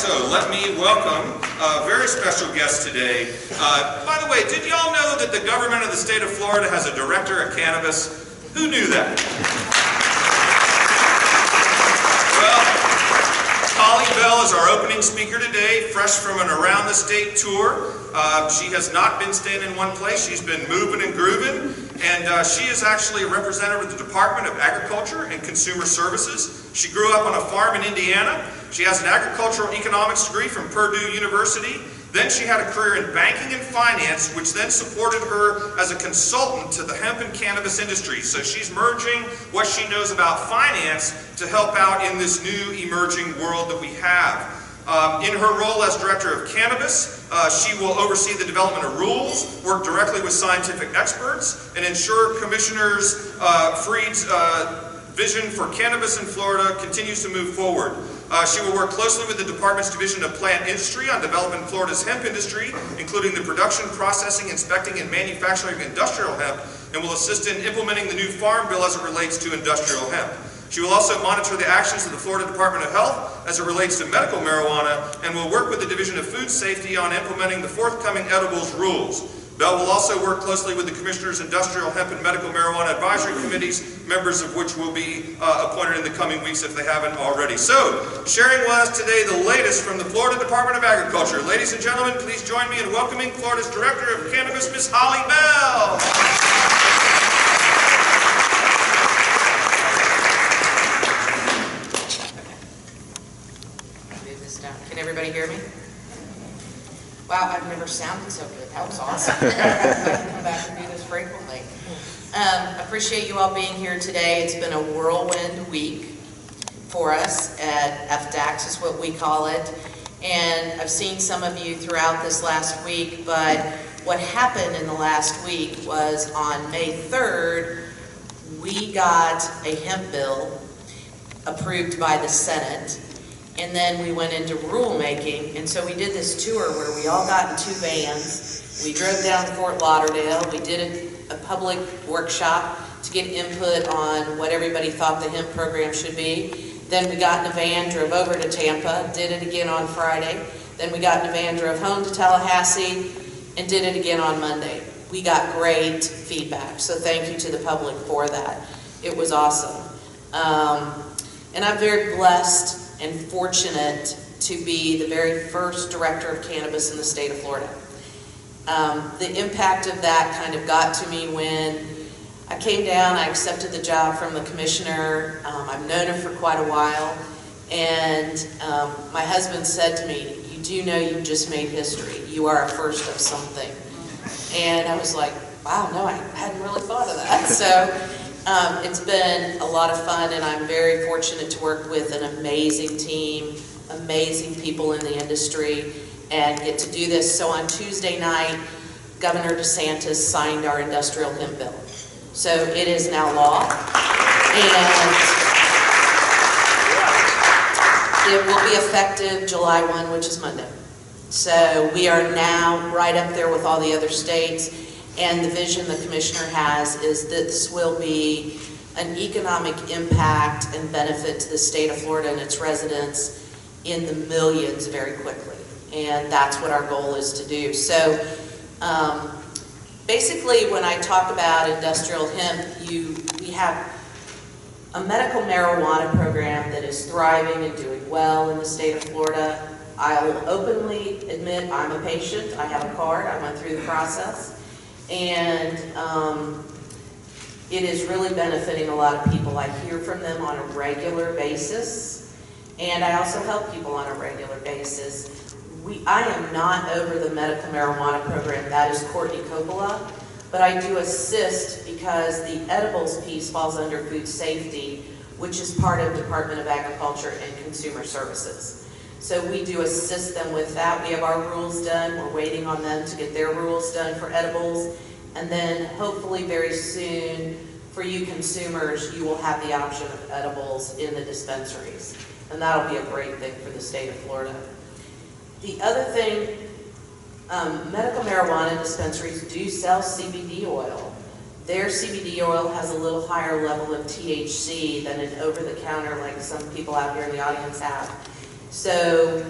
so let me welcome a very special guest today. By the way, did y'all know that the government of the state of Florida has a director of cannabis? Who knew that? Well, Holly Bell is our opening speaker today, fresh from an around the state tour. She has not been staying in one place. She's been moving and grooving, and she is actually a representative of the Department of Agriculture and Consumer Services. She grew up on a farm in Indiana. She has an agricultural economics degree from Purdue University. Then she had a career in banking and finance, which then supported her as a consultant to the hemp and cannabis industry. So she's merging what she knows about finance to help out in this new emerging world that we have. In her role as director of cannabis, she will oversee the development of rules, work directly with scientific experts, and ensure Commissioner Freed's vision for cannabis in Florida continues to move forward. She will work closely with the department's division of plant industry on developing Florida's hemp industry, including the production, processing, inspecting, and manufacturing of industrial hemp, and will assist in implementing the new farm bill as it relates to industrial hemp. She will also monitor the actions of the Florida Department of Health as it relates to medical marijuana, and will work with the Division of Food Safety on implementing the forthcoming edibles rules. Bell will also work closely with the Commissioner's Industrial Hemp and Medical Marijuana Advisory Committees, members of which will be appointed in the coming weeks if they haven't already. So, sharing with us today the latest from the Florida Department of Agriculture. Ladies and gentlemen, please join me in welcoming Florida's Director of Cannabis, Ms. Holly Bell. Move this down. Can everybody hear me? Wow, I've never sounded so good. That was awesome. I can come back and do this frequently. Appreciate you all being here today. It's been a whirlwind week for us at FDAX is what we call it. And I've seen some of you throughout this last week, but what happened in the last week was on May 3rd, we got a hemp bill approved by the Senate. And then we went into rulemaking, and so we did this tour where we all got in 2 vans. We drove down to Fort Lauderdale. We did a public workshop to get input on what everybody thought the hemp program should be. Then we got in a van, drove over to Tampa, did it again on Friday. Then we got in a van, drove home to Tallahassee, and did it again on Monday. We got great feedback, so thank you to the public for that. It was awesome. And I'm very blessed and fortunate to be the very first director of cannabis in the state of Florida. The impact of that kind of got to me when I came down. I accepted the job from the commissioner. I've known her for quite a while, and my husband said to me, "You do know you just made history. You are a first of something." And I was like, wow, no, I hadn't really thought of that. So it's been a lot of fun, and I'm very fortunate to work with an amazing team, amazing people in the industry, and get to do this. So on Tuesday night, Governor DeSantis signed our industrial hemp bill. So it is now law, and it will be effective July 1, which is Monday. So we are now right up there with all the other states. And the vision the commissioner has is that this will be an economic impact and benefit to the state of Florida and its residents in the millions very quickly. And that's what our goal is to do. So basically when I talk about industrial hemp, we have a medical marijuana program that is thriving and doing well in the state of Florida. I'll openly admit I'm a patient. I have a card. I went through the process. And it is really benefiting a lot of people. I hear from them on a regular basis, and I also help people on a regular basis. I am not over the medical marijuana program. That is Courtney Coppola, but I do assist because the edibles piece falls under food safety, which is part of Department of Agriculture and Consumer Services. So we do assist them with that. We have our rules done. We're waiting on them to get their rules done for edibles. And then hopefully very soon, for you consumers, you will have the option of edibles in the dispensaries. And that'll be a great thing for the state of Florida. The other thing, medical marijuana dispensaries do sell CBD oil. Their CBD oil has a little higher level of THC than an over-the-counter like some people out here in the audience have. So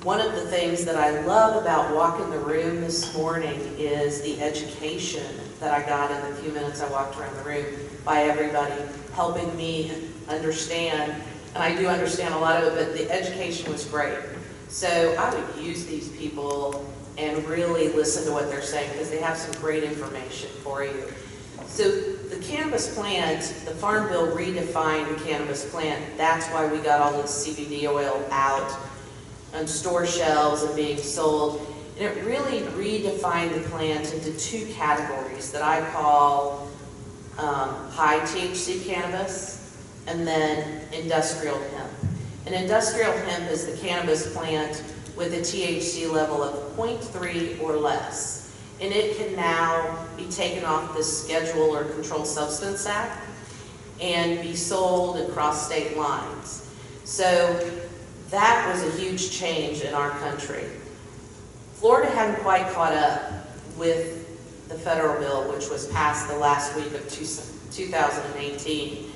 one of the things that I love about walking the room this morning is the education that I got in the few minutes I walked around the room by everybody helping me understand, and I do understand a lot of it, but the education was great. So I would use these people and really listen to what they're saying because they have some great information for you. So the cannabis plant, the Farm Bill redefined the cannabis plant. That's why we got all this CBD oil out on store shelves and being sold. And it really redefined the plant into two categories that I call high THC cannabis and then industrial hemp. And industrial hemp is the cannabis plant with a THC level of 0.3 or less. And it can now be taken off the Schedule or Controlled Substance Act and be sold across state lines. So that was a huge change in our country. Florida hadn't quite caught up with the federal bill, which was passed the last week of 2018.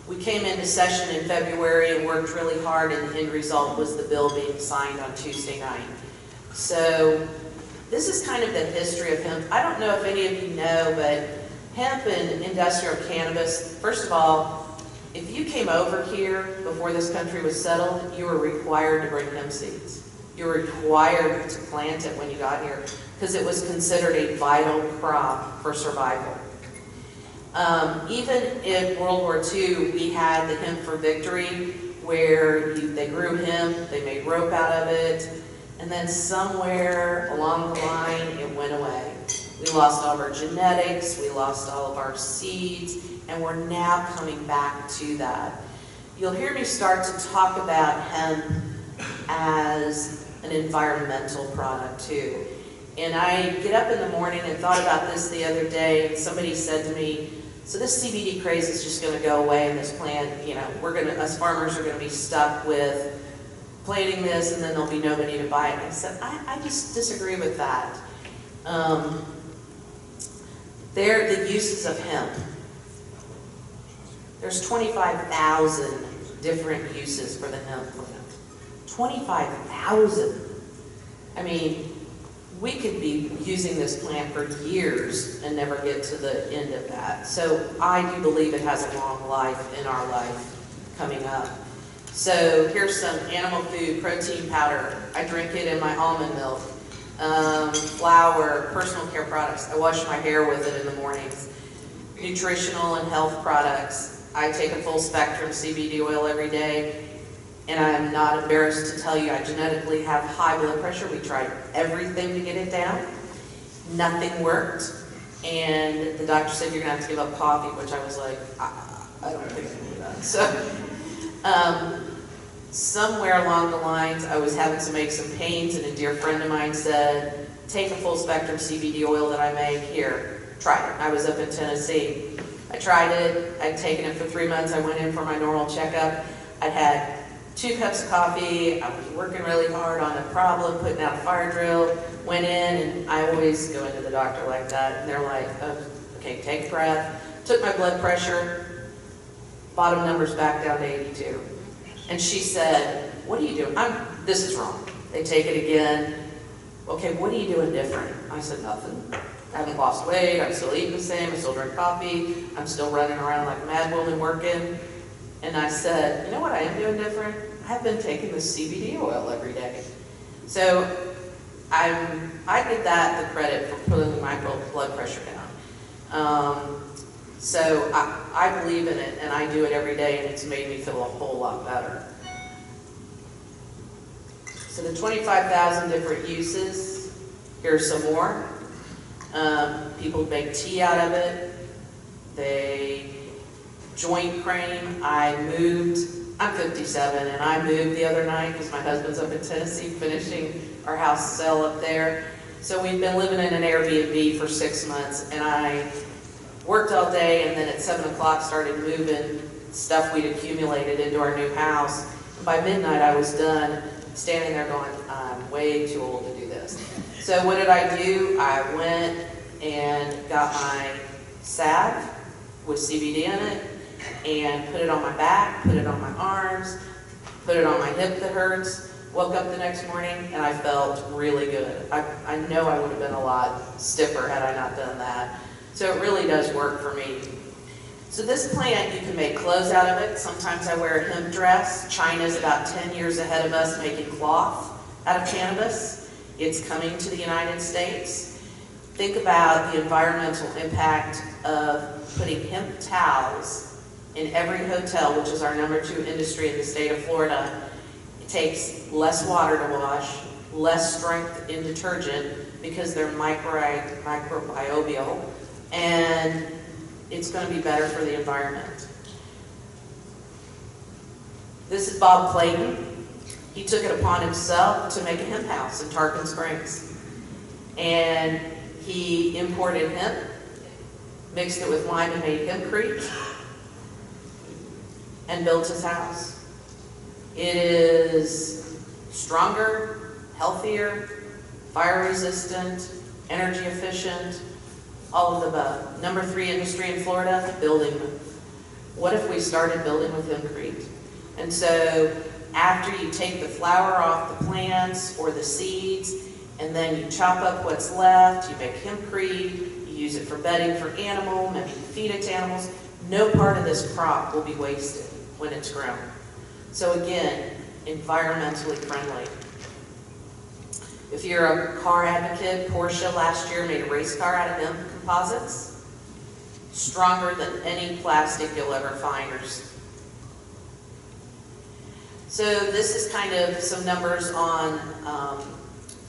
We came into session in February and worked really hard, and the end result was the bill being signed on Tuesday night. So this is kind of the history of hemp. I don't know if any of you know, but hemp and industrial cannabis, first of all, if you came over here before this country was settled, you were required to bring hemp seeds. You were required to plant it when you got here because it was considered a vital crop for survival. Even in World War II, we had the Hemp for Victory, where they grew hemp, they made rope out of it, and then somewhere along the line, it went away. We lost all of our genetics, we lost all of our seeds, and we're now coming back to that. You'll hear me start to talk about hemp as an environmental product too. And I get up in the morning and thought about this the other day, and somebody said to me, so this CBD craze is just going to go away in this plant, you know, us farmers are going to be stuck with planting this and then there'll be nobody to buy it. And I said, I just disagree with that. They're the uses of hemp. There's 25,000 different uses for the hemp plant. 25,000. I mean, we could be using this plant for years and never get to the end of that. So I do believe it has a long life in our life coming up. So here's some animal food, protein powder. I drink it in my almond milk. Flour, personal care products. I wash my hair with it in the mornings. Nutritional and health products. I take a full spectrum CBD oil every day. And I'm not embarrassed to tell you I genetically have high blood pressure. We tried everything to get it down. Nothing worked. And the doctor said, you're going to have to give up coffee, which I was like, I don't think I can do that. So somewhere along the lines, I was having to make some pains, and a dear friend of mine said, take a full spectrum CBD oil that I make. Here, try it. I was up in Tennessee. I tried it. I'd taken it for 3 months. I went in for my normal checkup. I'd had 2 cups of coffee, I was working really hard on a problem, putting out a fire drill, went in, and I always go into the doctor like that, and they're like, oh, okay, take a breath. Took my blood pressure, bottom numbers back down to 82. And she said, what are you doing? This is wrong. They take it again. Okay, what are you doing different? I said, nothing. I haven't lost weight, I'm still eating the same, I still drink coffee, I'm still running around like a mad woman working. And I said, you know what I am doing different? I've been taking the CBD oil every day. So I give that the credit for pulling my blood pressure down. So I believe in it, and I do it every day, and it's made me feel a whole lot better. So the 25,000 different uses, here's some more. People make tea out of it. Joint cream, I'm 57, and I moved the other night because my husband's up in Tennessee finishing our house sale up there. So we've been living in an Airbnb for 6 months, and I worked all day, and then at 7 o'clock started moving stuff we'd accumulated into our new house. And by midnight I was done, standing there going, I'm way too old to do this. So what did I do? I went and got my salve with CBD in it, and put it on my back, put it on my arms, put it on my hip that hurts. Woke up the next morning and I felt really good. I know I would have been a lot stiffer had I not done that. So it really does work for me. So this plant, you can make clothes out of it. Sometimes I wear a hemp dress. China's about 10 years ahead of us making cloth out of cannabis. It's coming to the United States. Think about the environmental impact of putting hemp towels in every hotel, which is our #2 industry in the state of Florida. It takes less water to wash, less strength in detergent because they're microbial, and it's going to be better for the environment. This is Bob Clayton. He took it upon himself to make a hemp house in Tarpon Springs. And he imported hemp, mixed it with lime and made hempcrete, and built his house. It is stronger, healthier, fire resistant, energy efficient, all of the above. #3 industry in Florida, building. What if we started building with hempcrete? And so after you take the flower off the plants or the seeds, and then you chop up what's left, you make hempcrete, you use it for bedding for animal, maybe you feed it to animals. No part of this crop will be wasted when it's grown. So again, environmentally friendly. If you're a car advocate, Porsche last year made a race car out of hemp composites. Stronger than any plastic you'll ever find. So this is kind of some numbers on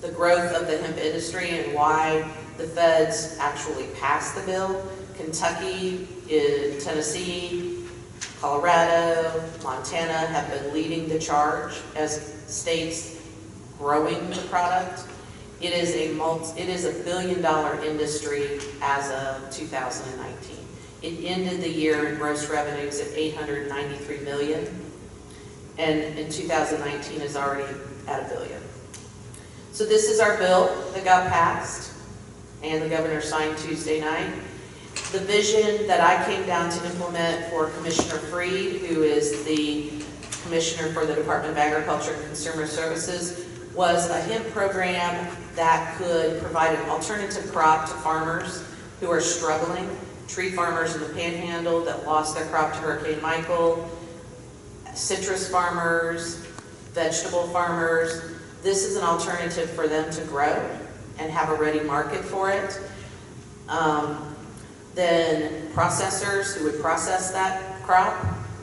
the growth of the hemp industry and why the feds actually passed the bill. Kentucky, Tennessee, Colorado, Montana have been leading the charge as states growing the product. It is a $1 billion industry as of 2019. It ended the year in gross revenues at $893 million, and in 2019 is already at $1 billion. So this is our bill that got passed, and the governor signed Tuesday night. The vision that I came down to implement for Commissioner Freed, who is the Commissioner for the Department of Agriculture and Consumer Services, was a hemp program that could provide an alternative crop to farmers who are struggling, tree farmers in the Panhandle that lost their crop to Hurricane Michael, citrus farmers, vegetable farmers. This is an alternative for them to grow and have a ready market for it. Then processors who would process that crop,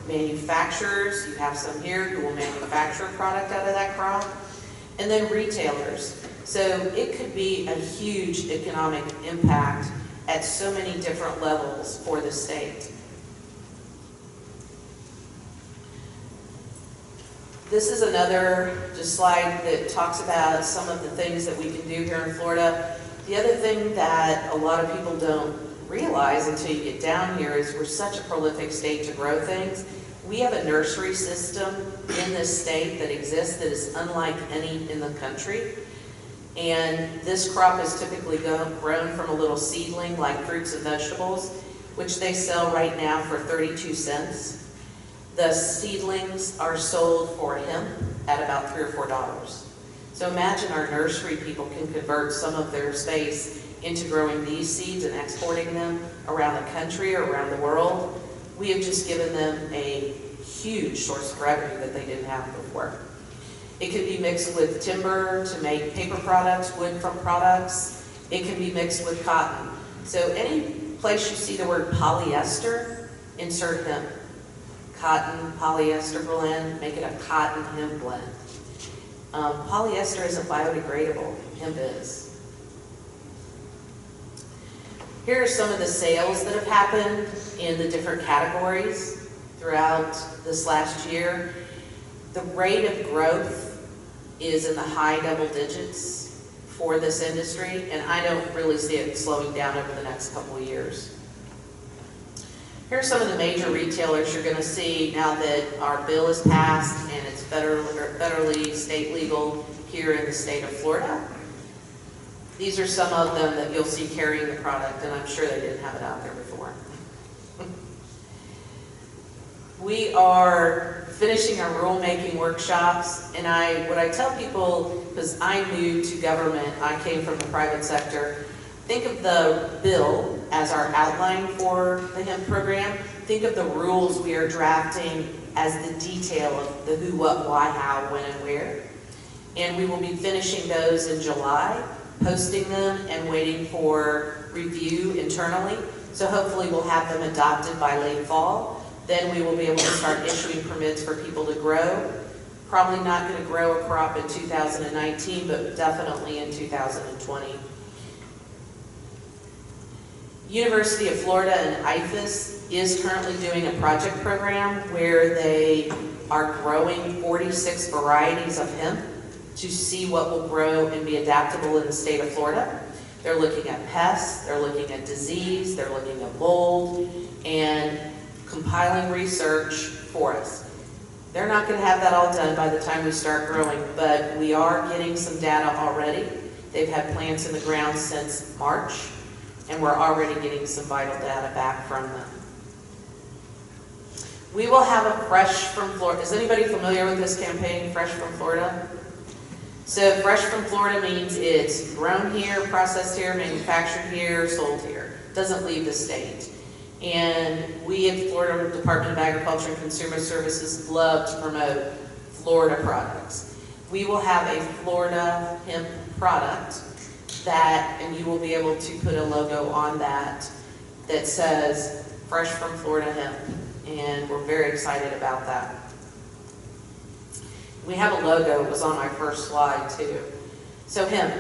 manufacturers, you have some here who will manufacture a product out of that crop, and then retailers. So it could be a huge economic impact at so many different levels for the state. This is another just slide that talks about some of the things that we can do here in Florida. The other thing that a lot of people don't realize until you get down here is we're such a prolific state to grow things. We have a nursery system in this state that exists that is unlike any in the country. And this crop is typically grown from a little seedling like fruits and vegetables, which they sell right now for 32 cents. The seedlings are sold for hemp at about $3 or $4. So imagine our nursery people can convert some of their space into growing these seeds and exporting them around the country or around the world. We have just given them a huge source of revenue that they didn't have before. It can be mixed with timber to make paper products, wood from products. It can be mixed with cotton. So any place you see the word polyester, insert hemp. Cotton, polyester blend, make it a cotton hemp blend. Polyester isn't biodegradable, hemp is. Here are some of the sales that have happened in the different categories throughout this last year. The rate of growth is in the high double digits for this industry, and I don't really see it slowing down over the next couple of years. Here are some of the major retailers you're going to see now that our bill is passed and it's federally state legal here in the state of Florida. These are some of them that you'll see carrying the product, and I'm sure they didn't have it out there before. We are finishing our rulemaking workshops, and what I tell people, because I'm new to government, I came from the private sector, think of the bill as our outline for the hemp program. Think of the rules we are drafting as the detail of the who, what, why, how, when, and where. And we will be finishing those in July, posting them and waiting for review internally. So hopefully we'll have them adopted by late fall. Then we will be able to start issuing permits for people to grow. Probably not going to grow a crop in 2019, but definitely in 2020. University of Florida and IFAS is currently doing a project program where they are growing 46 varieties of hemp to see what will grow and be adaptable in the state of Florida. They're looking at pests, they're looking at disease, they're looking at mold, and compiling research for us. They're not going to have that all done by the time we start growing, but we are getting some data already. They've had plants in the ground since March, and we're already getting some vital data back from them. We will have a Fresh from Florida. Is anybody familiar with this campaign, Fresh from Florida? So Fresh from Florida means it's grown here, processed here, manufactured here, sold here. Doesn't leave the state. And we at the Florida Department of Agriculture and Consumer Services love to promote Florida products. We will have a Florida hemp product that, and you will be able to put a logo on that that says Fresh from Florida Hemp. And we're very excited about that. We have a logo, it was on my first slide too. So hemp.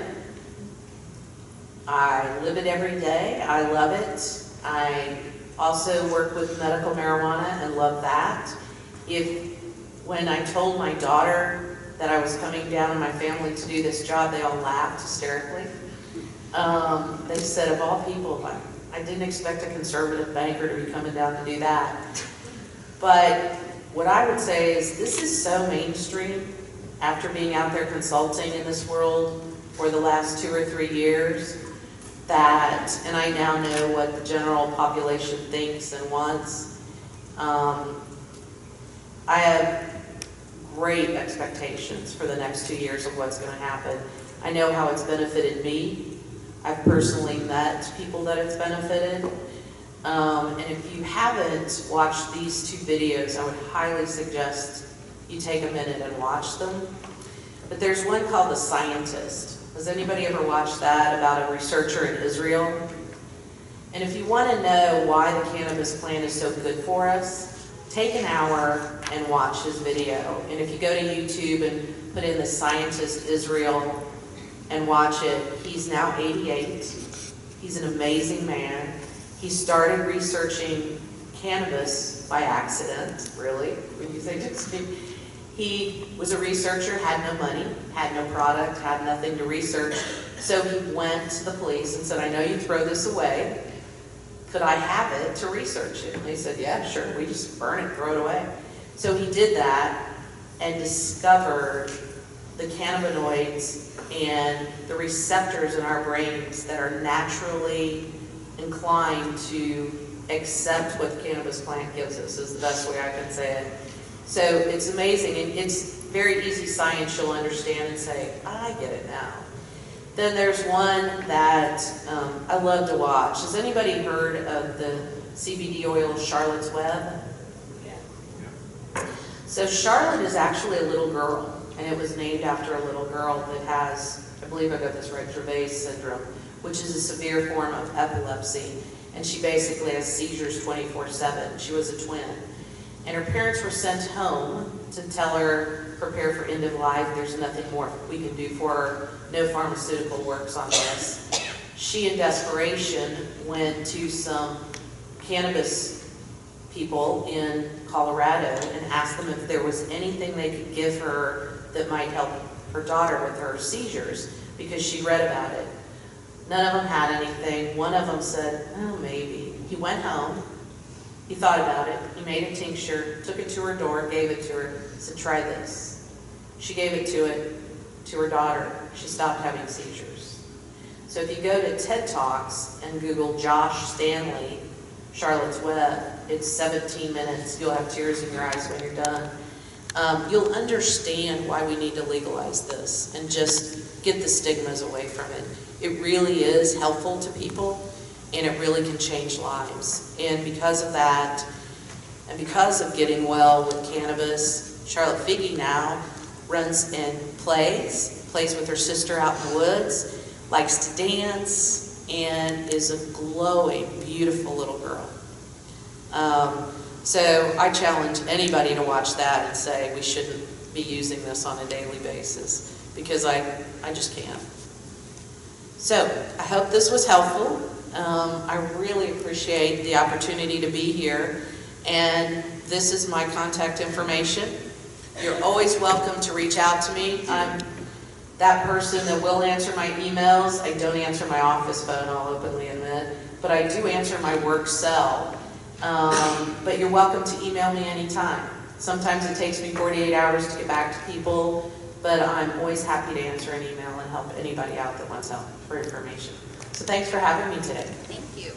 I live it every day, I love it. I also work with medical marijuana and love that. When I told my daughter that I was coming down in my family to do this job, they all laughed hysterically. They said, of all people, I didn't expect a conservative banker to be coming down to do that. But what I would say is this is so mainstream after being out there consulting in this world for the last 2 or 3 years that, and I now know what the general population thinks and wants. I have great expectations for the next 2 years of what's going to happen. I know how it's benefited me. I've personally met people that it's benefited. And if you haven't watched these 2 videos, I would highly suggest you take a minute and watch them. But there's one called The Scientist. Has anybody ever watched that about a researcher in Israel? And if you want to know why the cannabis plant is so good for us, take an hour and watch his video. And if you go to YouTube and put in The Scientist Israel and watch it, he's now 88. He's an amazing man. He started researching cannabis by accident, really, when you think it's he was a researcher, had no money, had no product, had nothing to research. So he went to the police and said, I know you throw this away. Could I have it to research it? And they said, yeah, sure. We just burn it, throw it away. So he did that and discovered the cannabinoids and the receptors in our brains that are naturally inclined to accept what the cannabis plant gives us, is the best way I can say it. So it's amazing, and it's very easy science you'll understand and say, I get it now. Then there's one that I love to watch. Has anybody heard of the CBD oil Charlotte's Web? Yeah. So Charlotte is actually a little girl, and it was named after a little girl that has, I believe I got this right, Dravet syndrome, which is a severe form of epilepsy. And she basically has seizures 24/7. She was a twin. And her parents were sent home to tell her, prepare for end of life, there's nothing more we can do for her, no pharmaceutical works on this. She, in desperation, went to some cannabis people in Colorado and asked them if there was anything they could give her that might help her daughter with her seizures, because she read about it. None of them had anything. One of them said, oh, maybe. He went home. He thought about it. He made a tincture, took it to her door, gave it to her, said, try this. She gave it to her daughter. She stopped having seizures. So if you go to TED Talks and Google Josh Stanley, Charlotte's Web, it's 17 minutes. You'll have tears in your eyes when you're done. you'll understand why we need to legalize this and just get the stigmas away from it. It really is helpful to people, and it really can change lives. And because of that, and because of getting well with cannabis, Charlotte Figge now runs and plays with her sister out in the woods, likes to dance, and is a glowing, beautiful little girl. So I challenge anybody to watch that and say we shouldn't be using this on a daily basis, because I just can't. So I hope this was helpful. I really appreciate the opportunity to be here, and this is my contact information. You're always welcome to reach out to me. I'm that person that will answer my emails. I don't answer my office phone, I'll openly admit, but I do answer my work cell. But you're welcome to email me anytime. Sometimes it takes me 48 hours to get back to people, but I'm always happy to answer an email and help anybody out that wants help for information. So thanks for having me today. Thank you.